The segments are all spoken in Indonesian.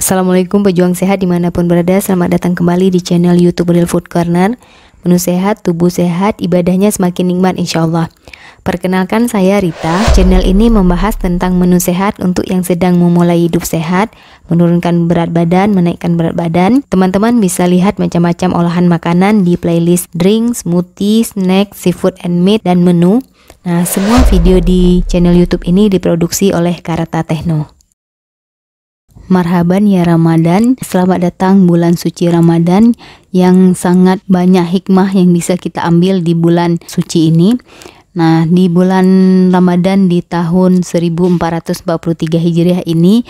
Assalamualaikum pejuang sehat dimanapun berada, selamat datang kembali di channel YouTube Real Food Corner. Menu sehat, tubuh sehat, ibadahnya semakin nikmat insyaallah. Perkenalkan, saya Rita. Channel ini membahas tentang menu sehat untuk yang sedang memulai hidup sehat, menurunkan berat badan, menaikkan berat badan. Teman-teman bisa lihat macam-macam olahan makanan di playlist drink, smoothie, snack, seafood and meat, dan menu. Nah, semua video di channel YouTube ini diproduksi oleh Karata Techno. Marhaban ya Ramadan, selamat datang bulan suci Ramadan yang sangat banyak hikmah yang bisa kita ambil di bulan suci ini. Nah, di bulan Ramadan di tahun 1443 Hijriah ini,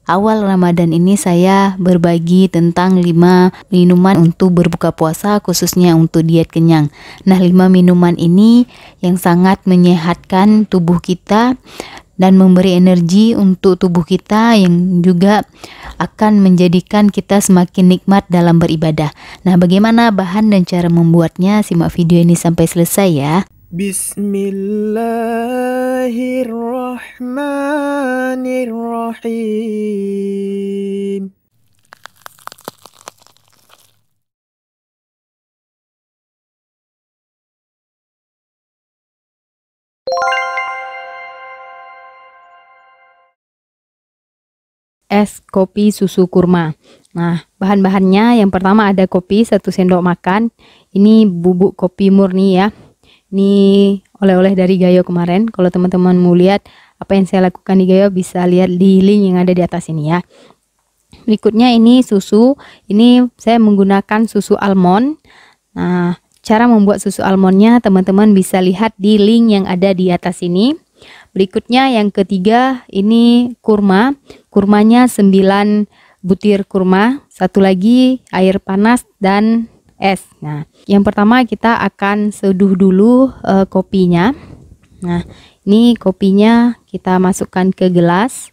awal Ramadan ini saya berbagi tentang 5 minuman untuk berbuka puasa, khususnya untuk diet kenyang. Nah, 5 minuman ini yang sangat menyehatkan tubuh kita dan memberi energi untuk tubuh kita, yang juga akan menjadikan kita semakin nikmat dalam beribadah. Nah, bagaimana bahan dan cara membuatnya? Simak video ini sampai selesai ya. Bismillahirrahmanirrahim. Es kopi susu kurma. Nah, bahan-bahannya yang pertama ada kopi 1 sendok makan. Ini bubuk kopi murni ya. Ini oleh-oleh dari Gayo kemarin. Kalau teman-teman mau lihat apa yang saya lakukan di Gayo, bisa lihat di link yang ada di atas ini ya. Berikutnya ini susu. Ini saya menggunakan susu almond. Nah, cara membuat susu almondnya teman-teman bisa lihat di link yang ada di atas ini. Berikutnya yang ketiga ini kurma. Kurmanya 9 butir kurma. Satu lagi air panas dan es. Nah, yang pertama kita akan seduh dulu kopinya. Nah, ini kopinya kita masukkan ke gelas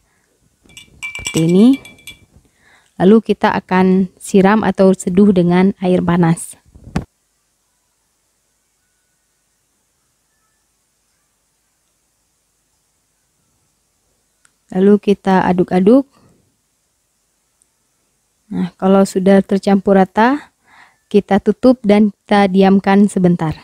seperti ini. Lalu kita akan siram atau seduh dengan air panas. Lalu kita aduk-aduk. Nah, kalau sudah tercampur rata, kita tutup dan kita diamkan sebentar.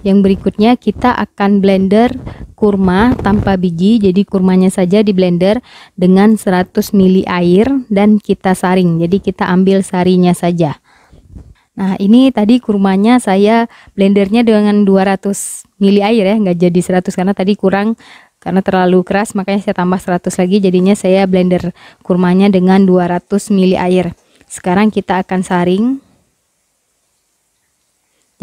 Yang berikutnya kita akan blender kurma tanpa biji. Jadi kurmanya saja di blender dengan 100 ml air dan kita saring. Jadi kita ambil sarinya saja. Nah, ini tadi kurmanya saya blendernya dengan 200 ml air ya, nggak jadi 100 karena tadi kurang, karena terlalu keras, makanya saya tambah 100 lagi, jadinya saya blender kurmanya dengan 200 ml air. Sekarang kita akan saring.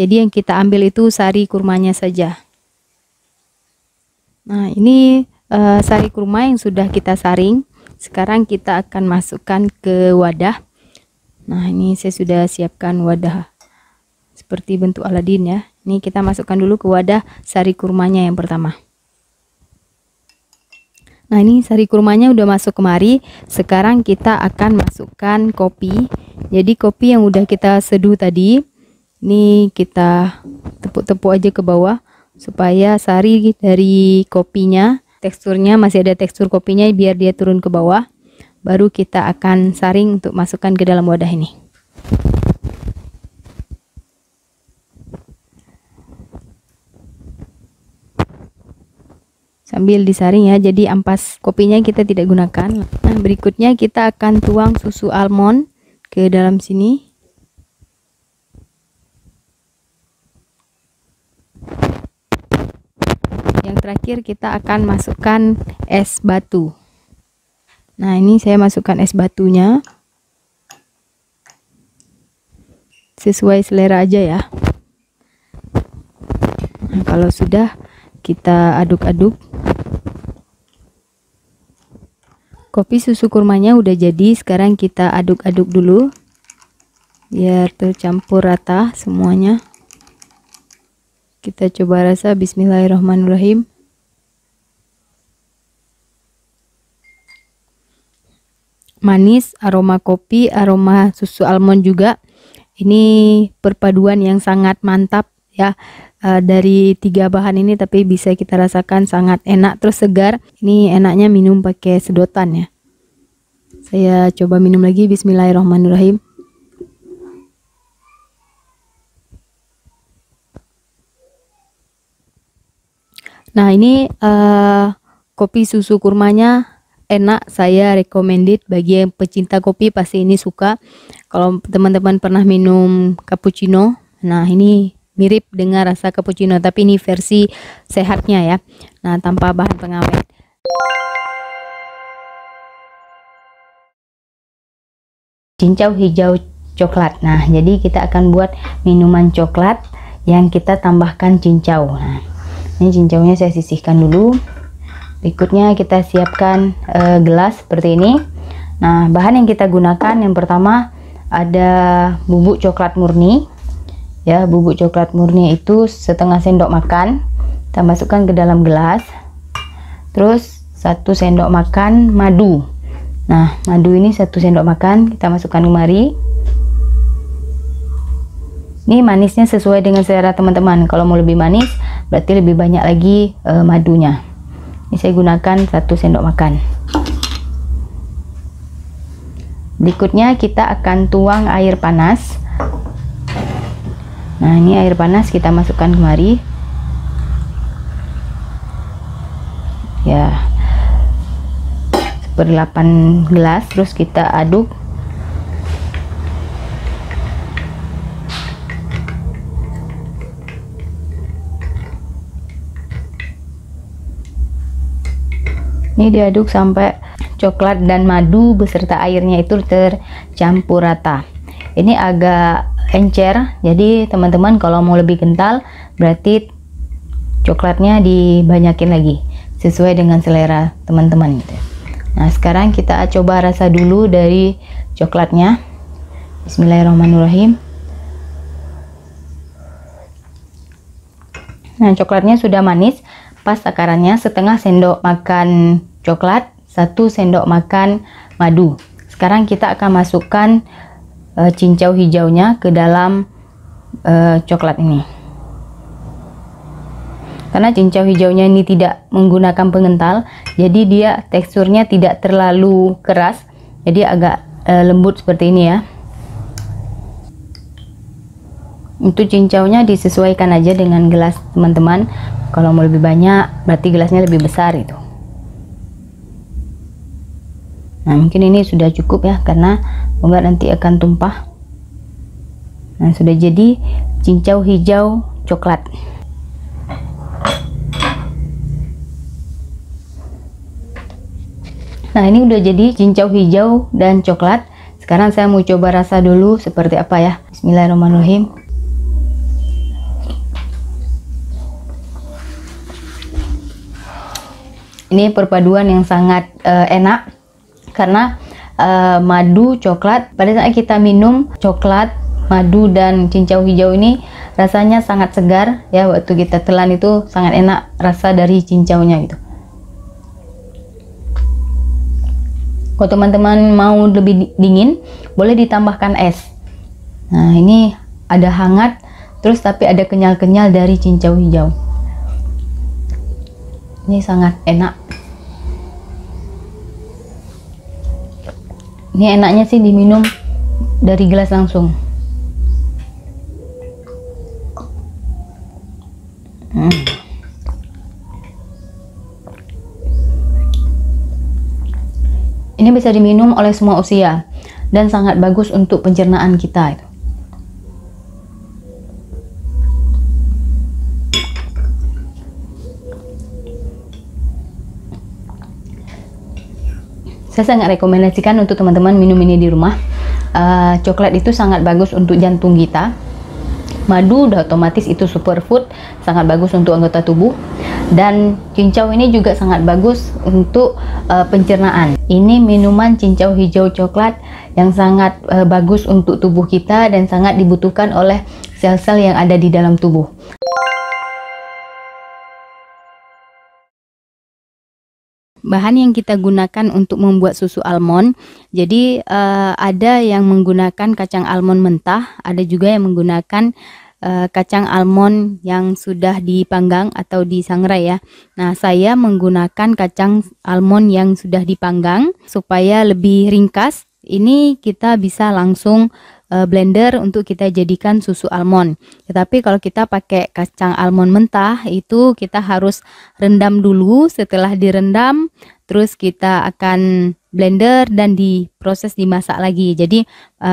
Jadi yang kita ambil itu sari kurmanya saja. Nah, ini sari kurma yang sudah kita saring. Sekarang kita akan masukkan ke wadah. Nah, ini saya sudah siapkan wadah seperti bentuk Aladin ya. Ini kita masukkan dulu ke wadah sari kurmanya yang pertama. Nah, ini sari kurmanya udah masuk kemari. Sekarang kita akan masukkan kopi. Jadi kopi yang udah kita seduh tadi, ini kita tepuk-tepuk aja ke bawah supaya sari dari kopinya, teksturnya masih ada tekstur kopinya, biar dia turun ke bawah. Baru kita akan saring untuk masukkan ke dalam wadah ini. Sambil disaring ya, jadi ampas kopinya kita tidak gunakan. Nah, berikutnya kita akan tuang susu almond ke dalam sini. Yang terakhir kita akan masukkan es batu. Nah, ini saya masukkan es batunya sesuai selera aja ya. Nah, kalau sudah kita aduk-aduk. Kopi susu kurmanya udah jadi. Sekarang kita aduk-aduk dulu biar tercampur rata semuanya. Kita coba rasa. Bismillahirrahmanirrahim. Manis, aroma kopi, aroma susu almond juga. Ini perpaduan yang sangat mantap ya. Dari 3 bahan ini tapi bisa kita rasakan sangat enak terus segar. Ini enaknya minum pakai sedotan ya. Saya coba minum lagi. Bismillahirrahmanirrahim. Nah, ini kopi susu kurmanya enak, saya recommended bagi yang pecinta kopi, pasti ini suka. Kalau teman-teman pernah minum cappuccino, nah ini mirip dengan rasa cappuccino, tapi ini versi sehatnya ya. Nah, tanpa bahan pengawet. Cincau hijau coklat. Nah, jadi kita akan buat minuman coklat yang kita tambahkan cincau. Nah, ini cincaunya saya sisihkan dulu. Berikutnya kita siapkan gelas seperti ini. Nah, bahan yang kita gunakan yang pertama ada bubuk coklat murni. Ya, bubuk coklat murni itu setengah sendok makan. Kita masukkan ke dalam gelas. Terus 1 sendok makan madu. Nah, madu ini 1 sendok makan kita masukkan kemari. Ini manisnya sesuai dengan selera teman-teman. Kalau mau lebih manis, berarti lebih banyak lagi madunya. Ini saya gunakan 1 sendok makan. Berikutnya kita akan tuang air panas. Nah, ini air panas kita masukkan kemari. Ya, 1/8 gelas, terus kita aduk. Ini diaduk sampai coklat dan madu beserta airnya itu tercampur rata. Ini agak encer, jadi teman-teman kalau mau lebih kental berarti coklatnya dibanyakin lagi sesuai dengan selera teman-teman gitu. Nah, sekarang kita coba rasa dulu dari coklatnya. Bismillahirrahmanirrahim. Nah, coklatnya sudah manis, pas takarannya setengah sendok makan coklat, 1 sendok makan madu. Sekarang kita akan masukkan cincau hijaunya ke dalam coklat ini. Karena cincau hijaunya ini tidak menggunakan pengental, jadi dia teksturnya tidak terlalu keras, jadi agak lembut seperti ini ya. Untuk cincaunya disesuaikan aja dengan gelas teman-teman. Kalau mau lebih banyak berarti gelasnya lebih besar itu. Nah, mungkin ini sudah cukup ya, karena enggak nanti akan tumpah. Nah, sudah jadi cincau hijau coklat. Nah, ini udah jadi cincau hijau dan coklat. Sekarang saya mau coba rasa dulu seperti apa ya. Bismillahirrahmanirrahim. Ini perpaduan yang sangat enak karena madu coklat. Pada saat kita minum coklat, madu dan cincau hijau ini rasanya sangat segar ya. Waktu kita telan itu sangat enak rasa dari cincaunya gitu. Kalau teman-teman mau lebih dingin, boleh ditambahkan es. Nah, ini ada hangat terus tapi ada kenyal-kenyal dari cincau hijau. Ini sangat enak. Ini enaknya sih diminum dari gelas langsung. Ini bisa diminum oleh semua usia dan sangat bagus untuk pencernaan kita itu. Saya sangat rekomendasikan untuk teman-teman minum ini di rumah. Coklat itu sangat bagus untuk jantung kita. Madu udah otomatis itu superfood, sangat bagus untuk anggota tubuh. Dan cincau ini juga sangat bagus untuk pencernaan. Ini minuman cincau hijau coklat yang sangat bagus untuk tubuh kita dan sangat dibutuhkan oleh sel-sel yang ada di dalam tubuh. Bahan yang kita gunakan untuk membuat susu almond, jadi ada yang menggunakan kacang almond mentah, ada juga yang menggunakan kacang almond yang sudah dipanggang atau disangrai ya. Nah, saya menggunakan kacang almond yang sudah dipanggang supaya lebih ringkas. Ini kita bisa langsung blender untuk kita jadikan susu almond. Tetapi kalau kita pakai kacang almond mentah itu kita harus rendam dulu. Setelah direndam, terus kita akan blender dan diproses dimasak lagi. Jadi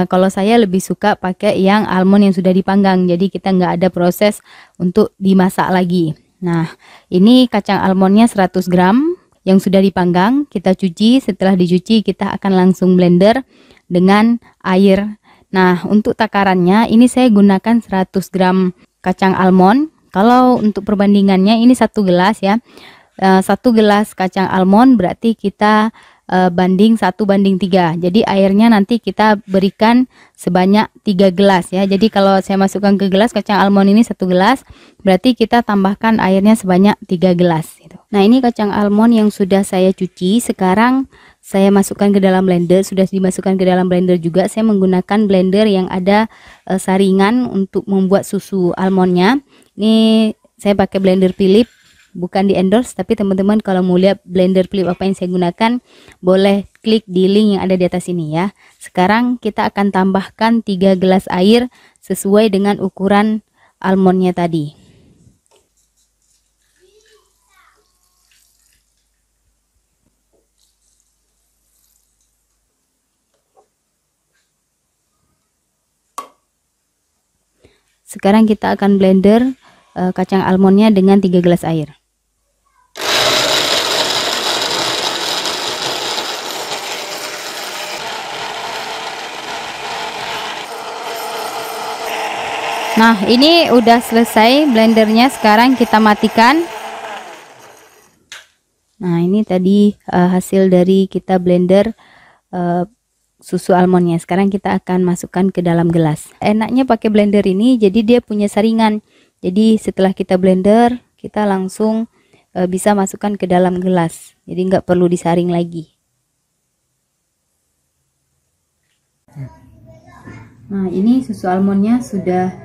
kalau saya lebih suka pakai yang almond yang sudah dipanggang. Jadi kita nggak ada proses untuk dimasak lagi. Nah, ini kacang almondnya 100 gram yang sudah dipanggang. Kita cuci. Setelah dicuci kita akan langsung blender dengan air. Nah, untuk takarannya ini saya gunakan 100 gram kacang almond. Kalau untuk perbandingannya ini 1 gelas ya. 1 gelas kacang almond berarti kita banding 1:3. Jadi airnya nanti kita berikan sebanyak 3 gelas ya. Jadi kalau saya masukkan ke gelas kacang almond ini 1 gelas, berarti kita tambahkan airnya sebanyak 3 gelas gitu. Nah, ini kacang almond yang sudah saya cuci. Sekarang saya masukkan ke dalam blender. Sudah dimasukkan ke dalam blender juga. Saya menggunakan blender yang ada saringan untuk membuat susu almondnya. Ini saya pakai blender Philips, bukan di endorse, tapi teman-teman kalau mau lihat blender Philips apa yang saya gunakan, boleh klik di link yang ada di atas ini ya. Sekarang kita akan tambahkan 3 gelas air sesuai dengan ukuran almondnya tadi. Sekarang kita akan blender kacang almondnya dengan 3 gelas air. Nah, ini udah selesai blendernya. Sekarang kita matikan. Nah, ini tadi hasil dari kita blender susu almondnya. Sekarang kita akan masukkan ke dalam gelas. Enaknya pakai blender ini, jadi dia punya saringan. Jadi setelah kita blender, kita langsung bisa masukkan ke dalam gelas. Jadi nggak perlu disaring lagi. Nah, ini susu almondnya sudah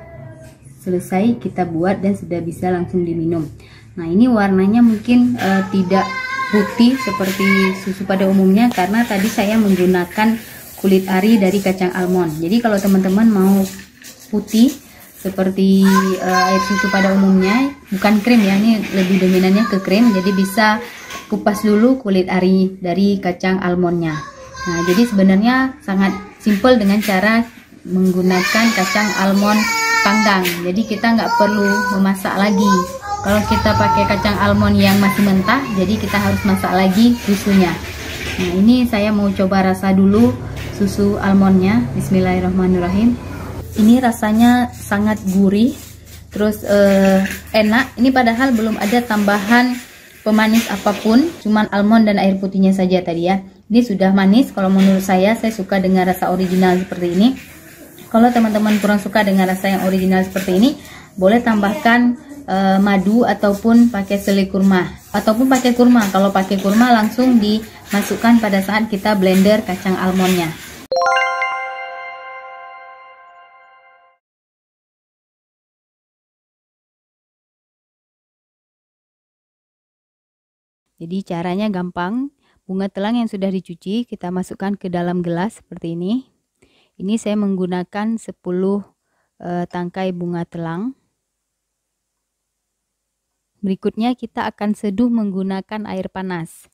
selesai kita buat dan sudah bisa langsung diminum. Nah, ini warnanya mungkin tidak putih seperti susu pada umumnya karena tadi saya menggunakan kulit ari dari kacang almond. Jadi kalau teman-teman mau putih seperti air susu pada umumnya, bukan krim ya, ini lebih dominannya ke krim, jadi bisa kupas dulu kulit ari dari kacang almondnya. Nah, jadi sebenarnya sangat simpel dengan cara menggunakan kacang almond panggang, jadi kita nggak perlu memasak lagi. Kalau kita pakai kacang almond yang masih mentah, jadi kita harus masak lagi susunya. Nah, ini saya mau coba rasa dulu susu almondnya. Bismillahirrahmanirrahim. Ini rasanya sangat gurih, terus enak. Ini padahal belum ada tambahan pemanis apapun, cuman almond dan air putihnya saja tadi ya. Ini sudah manis. Kalau menurut saya suka dengan rasa original seperti ini. Kalau teman-teman kurang suka dengan rasa yang original seperti ini, boleh tambahkan madu ataupun pakai selai kurma ataupun pakai kurma. Kalau pakai kurma langsung dimasukkan pada saat kita blender kacang almondnya. Jadi caranya gampang. Bunga telang yang sudah dicuci kita masukkan ke dalam gelas seperti ini. Ini saya menggunakan 10 tangkai bunga telang. Berikutnya kita akan seduh menggunakan air panas.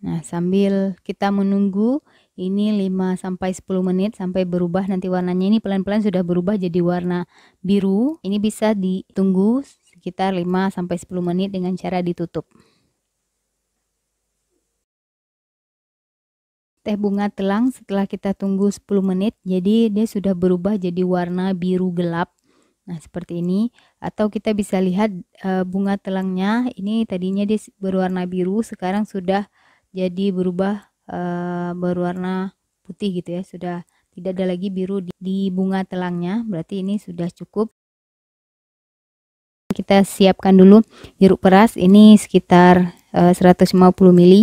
Nah, sambil kita menunggu ini 5-10 menit sampai berubah nanti warnanya. Ini pelan-pelan sudah berubah jadi warna biru. Ini bisa ditunggu sekitar 5-10 menit dengan cara ditutup. Teh bunga telang setelah kita tunggu 10 menit, jadi dia sudah berubah jadi warna biru gelap. Nah, seperti ini. Atau kita bisa lihat bunga telangnya, ini tadinya dia berwarna biru, sekarang sudah jadi berubah berwarna putih gitu ya. Sudah tidak ada lagi biru di bunga telangnya, berarti ini sudah cukup. Kita siapkan dulu jeruk peras, ini sekitar 150 ml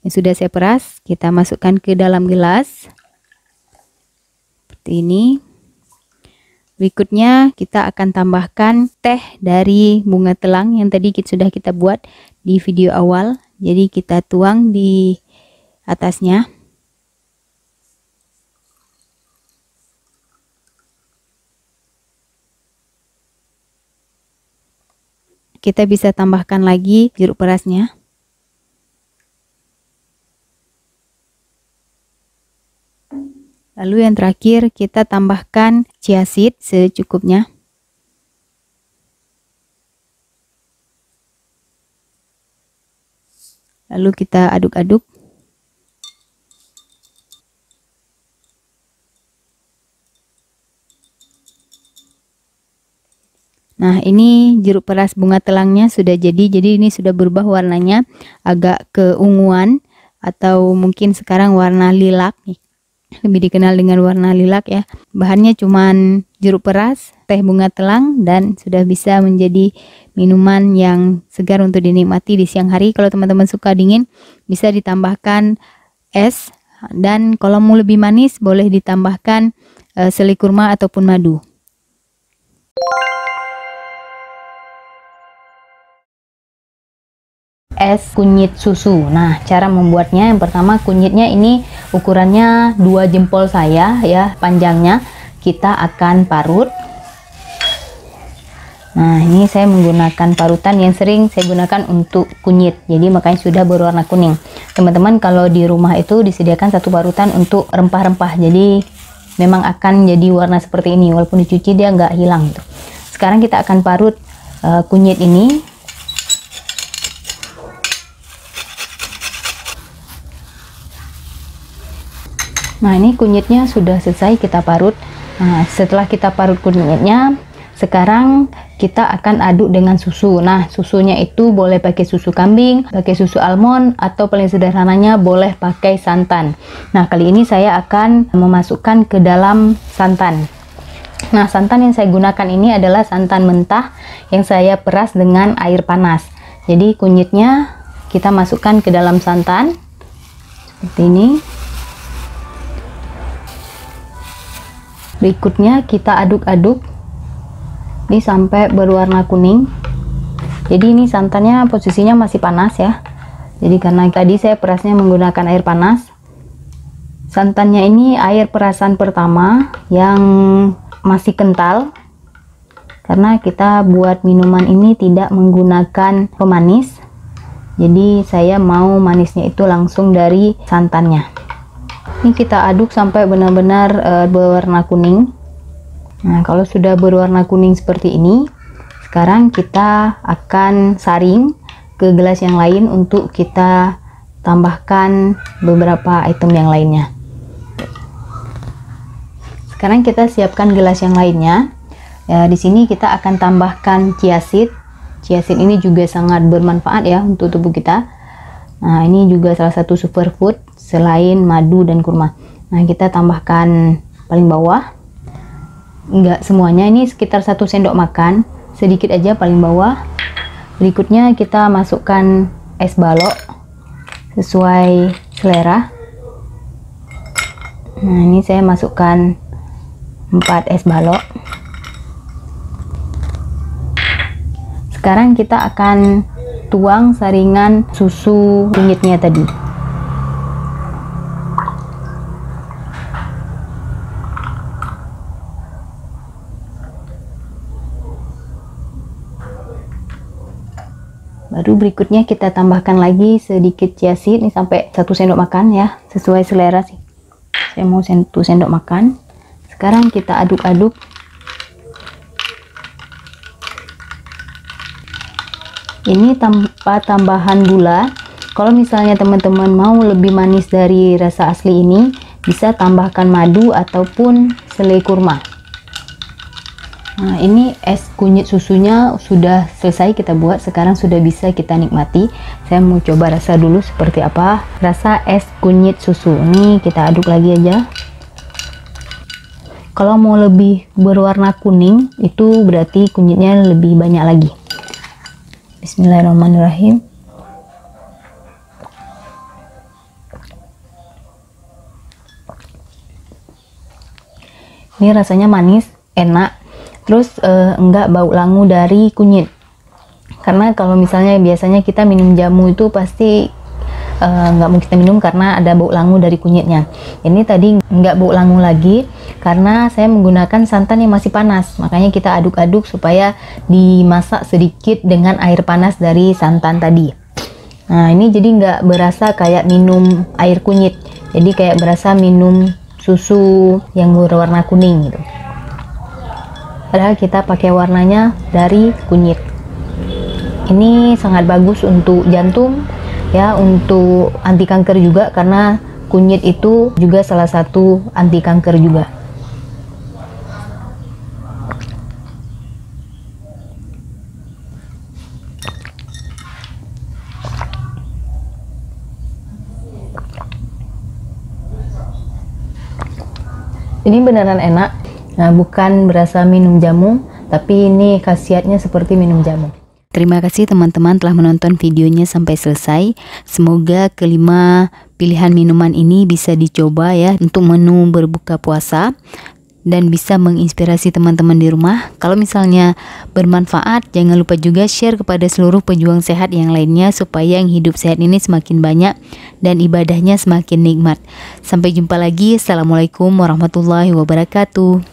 yang sudah saya peras. Kita masukkan ke dalam gelas seperti ini. Berikutnya kita akan tambahkan teh dari bunga telang yang tadi sudah kita buat di video awal. Jadi kita tuang di atasnya. Kita bisa tambahkan lagi jeruk perasnya. Lalu yang terakhir kita tambahkan chia seed secukupnya. Lalu kita aduk-aduk. Nah, ini jeruk peras bunga telangnya sudah jadi ini sudah berubah warnanya agak keunguan atau mungkin sekarang warna lilac nih. Lebih dikenal dengan warna lilac ya. Bahannya cuman jeruk peras, teh bunga telang, dan sudah bisa menjadi minuman yang segar untuk dinikmati di siang hari. Kalau teman-teman suka dingin bisa ditambahkan es, dan kalau mau lebih manis boleh ditambahkan selai kurma ataupun madu. Es kunyit susu. Nah, cara membuatnya yang pertama, kunyitnya ini ukurannya 2 jempol saya ya panjangnya. Kita akan parut. Nah, ini saya menggunakan parutan yang sering saya gunakan untuk kunyit, jadi makanya sudah berwarna kuning. Teman-teman kalau di rumah itu disediakan satu parutan untuk rempah-rempah, jadi memang akan jadi warna seperti ini, walaupun dicuci dia nggak hilang gitu. Sekarang kita akan parut kunyit ini. Nah, ini kunyitnya sudah selesai kita parut. Nah, setelah kita parut kunyitnya, sekarang kita akan aduk dengan susu. Nah, susunya itu boleh pakai susu kambing, pakai susu almond, atau paling sederhananya boleh pakai santan. Nah, kali ini saya akan memasukkan ke dalam santan. Nah, santan yang saya gunakan ini adalah santan mentah yang saya peras dengan air panas. Jadi kunyitnya kita masukkan ke dalam santan seperti ini. Berikutnya kita aduk-aduk ini sampai berwarna kuning. Jadi ini santannya posisinya masih panas ya. Jadi karena tadi saya perasnya menggunakan air panas. Santannya ini air perasan pertama yang masih kental. Karena kita buat minuman ini tidak menggunakan pemanis. Jadi saya mau manisnya itu langsung dari santannya. Ini kita aduk sampai benar-benar berwarna kuning. Nah, kalau sudah berwarna kuning seperti ini, sekarang kita akan saring ke gelas yang lain untuk kita tambahkan beberapa item yang lainnya. Sekarang kita siapkan gelas yang lainnya. Ya, di sini kita akan tambahkan chia seed. Chia seed ini juga sangat bermanfaat ya untuk tubuh kita. Nah, ini juga salah satu superfood selain madu dan kurma. Nah, kita tambahkan paling bawah. Enggak semuanya, ini sekitar 1 sendok makan, sedikit aja paling bawah. Berikutnya kita masukkan es balok sesuai selera. Nah, ini saya masukkan 4 es balok. Sekarang kita akan tuang saringan susu kunyitnya tadi. Baru berikutnya kita tambahkan lagi sedikit chia seed, ini sampai 1 sendok makan ya, sesuai selera sih. Saya mau 1 sendok makan. Sekarang kita aduk-aduk. Ini tanpa tambahan gula. Kalau misalnya teman-teman mau lebih manis dari rasa asli ini, bisa tambahkan madu ataupun selai kurma. Nah, ini es kunyit susunya sudah selesai kita buat, sekarang sudah bisa kita nikmati. Saya mau coba rasa dulu seperti apa rasa es kunyit susu. Ini kita aduk lagi aja. Kalau mau lebih berwarna kuning, itu berarti kunyitnya lebih banyak lagi. Bismillahirrahmanirrahim. Ini rasanya manis, enak, terus enggak bau langu dari kunyit. Karena kalau misalnya biasanya kita minum jamu itu pasti nggak mau kita minum karena ada bau langu dari kunyitnya. Ini tadi nggak bau langu lagi karena saya menggunakan santan yang masih panas, makanya kita aduk-aduk supaya dimasak sedikit dengan air panas dari santan tadi. Nah ini jadi nggak berasa kayak minum air kunyit, jadi kayak berasa minum susu yang berwarna kuning gitu, padahal kita pakai warnanya dari kunyit. Ini sangat bagus untuk jantung ya, untuk anti kanker juga, karena kunyit itu juga salah satu anti kanker juga. Ini beneran enak. Nah, bukan berasa minum jamu, tapi ini khasiatnya seperti minum jamu. Terima kasih teman-teman telah menonton videonya sampai selesai. Semoga kelima pilihan minuman ini bisa dicoba ya untuk menu berbuka puasa dan bisa menginspirasi teman-teman di rumah. Kalau misalnya bermanfaat, jangan lupa juga share kepada seluruh pejuang sehat yang lainnya supaya yang hidup sehat ini semakin banyak dan ibadahnya semakin nikmat. Sampai jumpa lagi. Assalamualaikum warahmatullahi wabarakatuh.